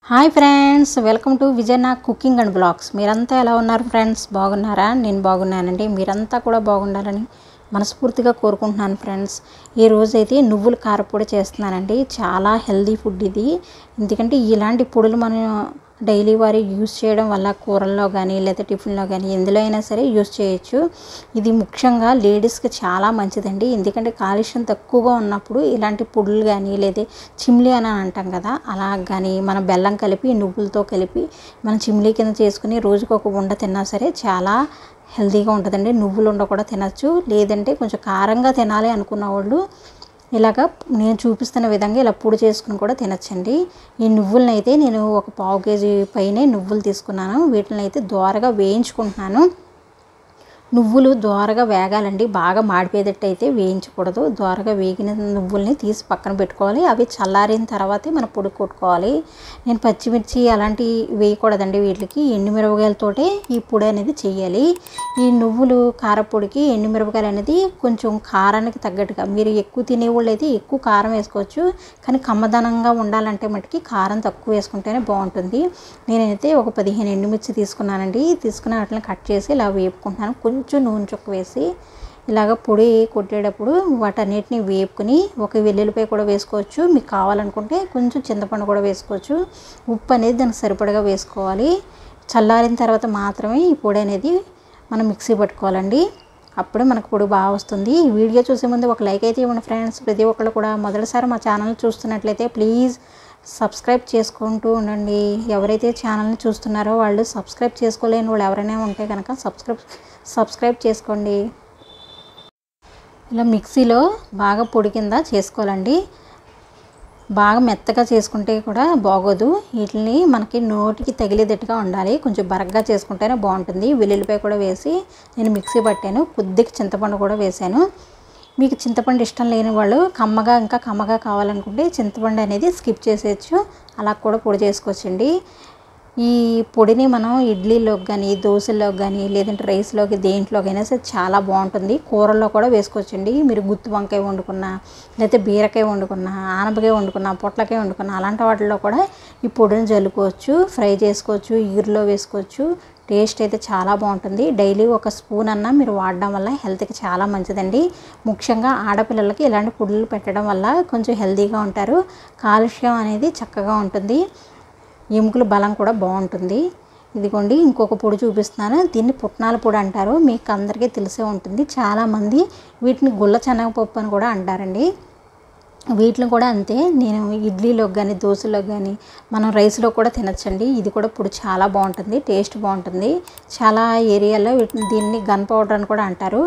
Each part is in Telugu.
Hi friends, welcome to Vijayana cooking and blogs. మీరంతా ఎలా ఉన్నారు ఫ్రెండ్స్? బాగున్నారా? నేను బాగున్నానండి. మీరంతా కూడా బాగుండాలని మనస్ఫూర్తిగా కోరుకుంటున్నాను ఫ్రెండ్స్. ఈ రోజైతే నువ్వుల కారపొడి చేస్తున్నానండి. చాలా హెల్దీ ఫుడ్ ఇది. ఎందుకంటే ఇలాంటి పొడులు మనం డైలీ వారీ యూస్ చేయడం వల్ల కూరల్లో కానీ లేదా టిఫిన్లో కానీ ఎందులో అయినా సరే యూస్ చేయొచ్చు. ఇది ముఖ్యంగా లేడీస్కి చాలా మంచిదండి. ఎందుకంటే కాలుష్యం తక్కువగా ఉన్నప్పుడు ఇలాంటి పొడులు కానీ లేదా చిమ్లీ అని అంటాం కదా, అలా కానీ మన బెల్లం కలిపి నువ్వులతో కలిపి మనం చిమ్లీ కింద చేసుకుని రోజుకు ఒక ఉండ తిన్నా సరే చాలా హెల్తీగా ఉంటుందండి. నువ్వులు ఉండ కూడా తినచ్చు. లేదంటే కొంచెం కారంగా తినాలి అనుకున్న వాళ్ళు ఇలాగ నేను చూపిస్తున్న విధంగా ఇలా పొడి చేసుకుని కూడా తినచ్చండి. ఈ నువ్వులను అయితే నేను ఒక 1/2 కేజీ పైనే నువ్వులు తీసుకున్నాను. వీటిని అయితే దోరగా వేయించుకుంటున్నాను. నువ్వులు దోరగా వేగాలండి. బాగా మాడిపోయేటట్టు అయితే వేయించకూడదు. దోరగా వేగిన నువ్వుల్ని తీసి పక్కన పెట్టుకోవాలి. అవి చల్లారిన తర్వాతే మనం పొడి కొట్టుకోవాలి. నేను పచ్చిమిర్చి అలాంటివి వేయకూడదండి. వీటికి ఎండుమిరపకాయలతోటే ఈ పొడి అనేది చెయ్యాలి. ఈ నువ్వులు కారపొడికి ఎండుమిరపకాయలు అనేది కొంచెం కారానికి తగ్గట్టుగా, మీరు ఎక్కువ తినేవాళ్ళు అయితే ఎక్కువ కారం వేసుకోవచ్చు. కానీ కమ్మదనంగా ఉండాలంటే మటుకి కారం తక్కువ వేసుకుంటేనే బాగుంటుంది. నేనైతే ఒక 15 ఎండుమిర్చి తీసుకున్నానండి. తీసుకున్న వాటిని కట్ చేసి ఇలా వేపుకుంటున్నాను. కొంచెం నూనె చుక్క వేసి ఇలాగ పొడి కొట్టేటప్పుడు వాటన్నిటిని వేపుకుని ఒక వెల్లుల్లిపాయ కూడా వేసుకోవచ్చు. మీకు కావాలనుకుంటే కొంచెం చింతపండు కూడా వేసుకోవచ్చు. ఉప్పు అనేది దానికి సరిపడగా వేసుకోవాలి. చల్లారిన తర్వాత మాత్రమే ఈ పొడి అనేది మనం మిక్సీ పట్టుకోవాలండి. అప్పుడే మనకు పొడి బాగా వస్తుంది. ఈ వీడియో చూసే ముందు ఒక లైక్ అయితే ఇవ్వండి ఫ్రెండ్స్. ప్రతి ఒక్కళ్ళు కూడా మొదటిసారి మా ఛానల్ చూస్తున్నట్లయితే ప్లీజ్ సబ్స్క్రైబ్ చేసుకుంటూ ఉండండి. ఎవరైతే ఛానల్ని చూస్తున్నారో వాళ్ళు సబ్స్క్రైబ్ చేసుకోలేని వాళ్ళు ఎవరైనా ఉంటే కనుక సబ్స్క్రైబ్ చేసుకోండి. ఇలా మిక్సీలో బాగా పొడి కింద చేసుకోవాలండి. బాగా మెత్తగా చేసుకుంటే కూడా బాగోదు. వీటిని మనకి నోటికి తగిలేటట్టుగా ఉండాలి. కొంచెం బరగ్గా చేసుకుంటేనే బాగుంటుంది. వెల్లుల్లిపాయ కూడా వేసి నేను మిక్సీ పట్టాను. కొద్దిగా చింతపండు కూడా వేసాను. మీకు చింతపండు ఇష్టం లేని వాళ్ళు ఇంకా కమ్మగా కావాలనుకుంటే చింతపండు అనేది స్కిప్ చేసేయచ్చు. అలా కూడా పొడి చేసుకోవచ్చండి. ఈ పొడిని మనం ఇడ్లీలోకి కానీ దోశల్లోకి కానీ లేదంటే రైస్లోకి దేంట్లోకైనా సరే చాలా బాగుంటుంది. కూరల్లో కూడా వేసుకోవచ్చండి. మీరు గుత్తి వంకాయ వండుకున్నా లేకపోతే బీరకాయ వండుకున్నా ఆనపకాయ వండుకున్నా పొట్లకాయ వండుకున్నా అలాంటి వాటిల్లో కూడా ఈ పొడిని జల్లుకోవచ్చు. ఫ్రై చేసుకోవచ్చు. ఈరులో వేసుకోవచ్చు. టేస్ట్ అయితే చాలా బాగుంటుంది. డైలీ ఒక స్పూన్ అన్నా మీరు వాడడం వల్ల హెల్త్కి చాలా మంచిదండి. ముఖ్యంగా ఆడపిల్లలకి ఇలాంటి పొడులు పెట్టడం వల్ల కొంచెం హెల్తీగా ఉంటారు. కాలుష్యం అనేది చక్కగా ఉంటుంది. ఎముకల బలం కూడా బాగుంటుంది. ఇదిగోండి ఇంకొక పొడి చూపిస్తున్నాను. దీన్ని పుట్నాల పొడి అంటారు. మీకు అందరికీ తెలిసే ఉంటుంది. చాలామంది వీటిని గుల్ల శనగపప్పు అని కూడా అంటారండి. వీటిని కూడా అంతే. నేను ఇడ్లీలోకి కానీ దోశలోకి కానీ మనం రైస్లో కూడా తినచ్చండి. ఇది కూడా పొడి చాలా బాగుంటుంది. టేస్ట్ బాగుంటుంది. చాలా ఏరియాలో దీన్ని గన్ పౌడర్ అని కూడా అంటారు.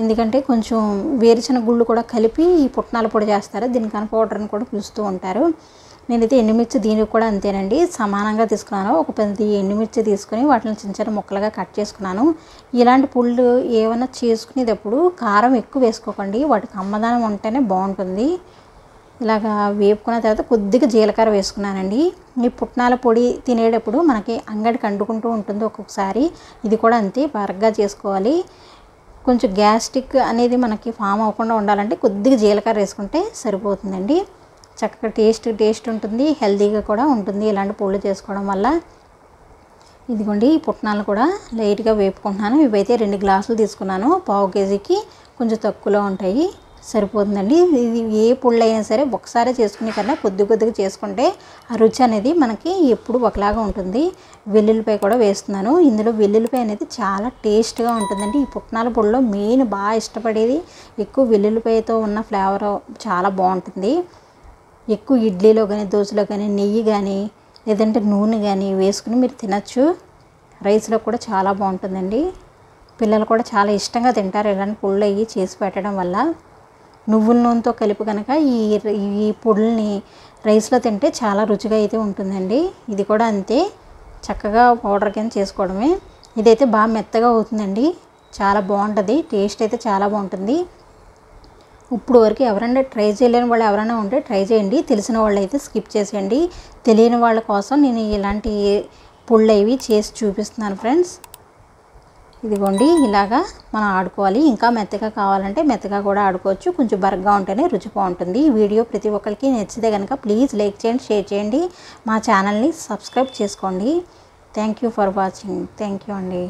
ఎందుకంటే కొంచెం వేరుశనగ గుళ్ళు కూడా కలిపి ఈ పుట్నాల పొడి చేస్తారు. దీన్ని గన్ పౌడర్ అని కూడా పిలుస్తూ ఉంటారు. నేనైతే ఎండుమిర్చి దీనికి కూడా అంతేనండి. సమానంగా తీసుకున్నాను. ఒక 10 ఎండుమిర్చి తీసుకుని వాటిని చిన్న చిన్న ముక్కలుగా కట్ చేసుకున్నాను. ఇలాంటి పుళ్ళు ఏమైనా చేసుకునేటప్పుడు కారం ఎక్కువ వేసుకోకండి. వాటికి అమ్మదానం ఉంటేనే బాగుంటుంది. ఇలాగా వేపుకున్న తర్వాత కొద్దిగా జీలకర్ర వేసుకున్నానండి. ఈ పుట్నాల పొడి తినేటప్పుడు మనకి అంగడికి అంటుకుంటూ ఉంటుంది ఒక్కొక్కసారి. ఇది కూడా అంతే బరగ్గా చేసుకోవాలి. కొంచెం గ్యాస్ట్రిక్ అనేది మనకి ఫామ్ అవ్వకుండా ఉండాలంటే కొద్దిగా జీలకర్ర వేసుకుంటే సరిపోతుందండి. చక్కగా టేస్ట్ ఉంటుంది. హెల్తీగా కూడా ఉంటుంది ఇలాంటి పొడులు చేసుకోవడం వల్ల. ఇదిగోండి ఈ పుట్నాలు కూడా లైట్గా వేపుకుంటున్నాను. ఇవైతే 2 గ్లాసులు తీసుకున్నాను. 1/2 కేజీకి కొంచెం తక్కువలో ఉంటాయి. సరిపోతుందండి. ఇది ఏ పొళ్ళు అయినా సరే ఒకసారి చేసుకునే కన్నా కొద్దిగా చేసుకుంటే ఆ రుచి అనేది మనకి ఎప్పుడు ఒకలాగా ఉంటుంది. వెల్లుల్లిపాయ కూడా వేస్తున్నాను. ఇందులో వెల్లుల్లిపాయ అనేది చాలా టేస్ట్గా ఉంటుందండి. ఈ పుట్నాల పొడిలో మెయిన్ బాగా ఇష్టపడేది ఎక్కువ వెల్లుల్లిపాయతో ఉన్న ఫ్లేవర్ చాలా బాగుంటుంది. ఎక్కువ ఇడ్లీలో కానీ దోశలో కానీ నెయ్యి కానీ లేదంటే నూనె కానీ వేసుకుని మీరు తినచ్చు. రైస్లో కూడా చాలా బాగుంటుందండి. పిల్లలు కూడా చాలా ఇష్టంగా తింటారు ఇలాంటి పొడులు అయ్యి చేసి పెట్టడం వల్ల. నువ్వుల నూనెతో కలిపి కనుక ఈ పొడుల్ని రైస్లో తింటే చాలా రుచిగా అయితే ఉంటుందండి. ఇది కూడా అంతే చక్కగా పౌడర్ కింద చేసుకోవడమే. ఇదైతే బాగా మెత్తగా అవుతుందండి. చాలా బాగుంటుంది. టేస్ట్ అయితే చాలా బాగుంటుంది. ఇప్పుడు వరకు ఎవరైనా ట్రై చేయలేని వాళ్ళు ఎవరైనా ఉంటే ట్రై చేయండి. తెలిసిన వాళ్ళు అయితే స్కిప్ చేసేయండి. తెలియని వాళ్ళ కోసం నేను ఇలాంటి పొళ్ళు అవి చేసి చూపిస్తున్నాను ఫ్రెండ్స్. ఇదిగోండి ఇలాగా మనం ఆడుకోవాలి. ఇంకా మెత్తగా కావాలంటే మెత్తగా కూడా ఆడుకోవచ్చు. కొంచెం బరగ్గా ఉంటేనే రుచి బాగుంటుంది. ఈ వీడియో ప్రతి ఒక్కరికి నచ్చితే కనుక ప్లీజ్ లైక్ చేయండి, షేర్ చేయండి, మా ఛానల్ని సబ్స్క్రైబ్ చేసుకోండి. Thank you for watching. Thank you అండి.